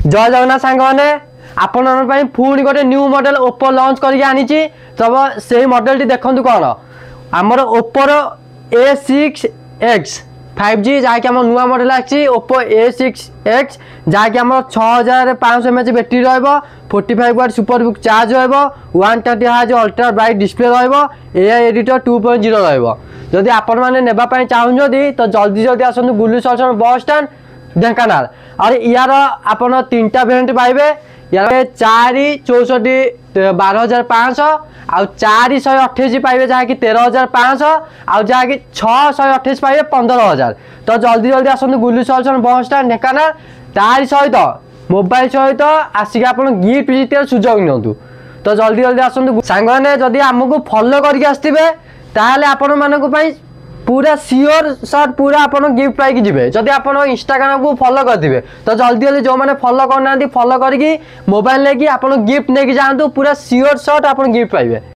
जय जगन्नाथ सांग मैंने आपण पुणी गोटे न्यू मॉडल ओप्पो लॉन्च करके आनी तब से मॉडल टी देखु कौन आमर ओप्पोर A6X 5G जहाँकि आम नुआ मॉडल आसी ओप्पो A6X जहाँकि आम 6500 mAh बैटेरी रो 45W सुपर बुक चार्ज रो 120Hz ultra bright display AI editor 2.0 रदि आपण मैंने नेबाई चाहूँगी तो जल्दी जल्दी आसतु गुलू सल्यूशन बस स्टैंड ढेंकानाल और यार आप 3टा वेरिएंट पाइबे यार 464 12500 आउ 428 पाइबे जहाँकि 13500 आउ जहाँकि 628 पाइबे 15000। तो जल्दी जल्दी आसतु गुलू सल्यूशन बस स्टैंड ढेंकानाल तारी सहित मोबाइल सहित आसिक आप गिफ्ट जीत सुजोग नियंतु। तो जल्दी जल्दी आसतु सांग मैंने जदि आमको फॉलो करके आसथिबे ताहले आपण मानक पई पूरा सियोर शॉट पूरा आप गिफ्ट पाई जी जदि आप इंस्टाग्राम को फॉलो करेंगे तो जल्दी जल्दी जो मैंने फॉलो करना फॉलो करके मोबाइल लेके आप गिफ्ट लेके जातु पूरा सियोर शॉट आप गिफ्ट पाइबे।